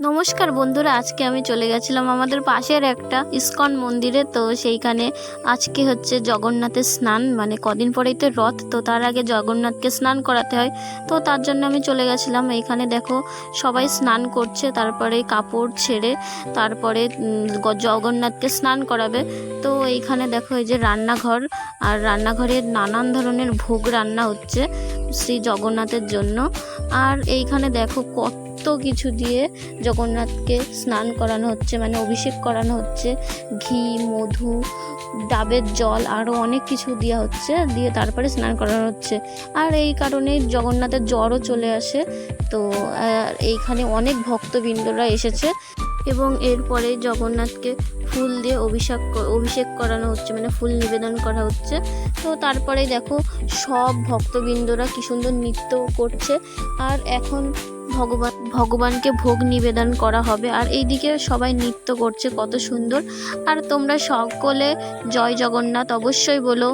নমস্কার বন্ধুরা, আজকে আমি চলে গেছিলাম আমাদের পাশের একটা ইসকন মন্দিরে। তো সেইখানে আজকে হচ্ছে জগন্নাথের স্নান, মানে কদিন পরেই তো রথ, তো তার আগে জগন্নাথকে স্নান করাতে হয়। তো তার জন্য আমি চলে গেছিলাম। এইখানে দেখো সবাই স্নান করছে, তারপরে কাপড় ছেড়ে তারপরে জগন্নাথকে স্নান করাবে। তো এইখানে দেখো এই যে রান্নাঘর, আর রান্নাঘরে নানান ধরনের ভোগ রান্না হচ্ছে শ্রী জগন্নাথের জন্য। আর এইখানে দেখো কত কিছু দিয়ে জগন্নাথকে স্নান করানো হচ্ছে, মানে অভিষেক করানো হচ্ছে। ঘি, মধু, ডাবের জল, আরও অনেক কিছু দেওয়া হচ্ছে, দিয়ে তারপরে স্নান করানো হচ্ছে। আর এই কারণেই জগন্নাথের জ্বরও চলে আসে। তো এইখানে অনেক ভক্তবৃন্দরা এসেছে এবং এরপরে জগন্নাথকে ফুল দিয়ে অভিষেক করানো হচ্ছে, মানে ফুল নিবেদন করা হচ্ছে। তো তারপরে দেখো সব ভক্তবৃন্দরা কি সুন্দর নৃত্য করছে। আর এখন ভগবানকে ভোগ নিবেদন করা হবে, আর এইদিকে সবাই নৃত্য করছে, কত সুন্দর। আর তোমরা সকলে জয় জগন্নাথ অবশ্যই বলো।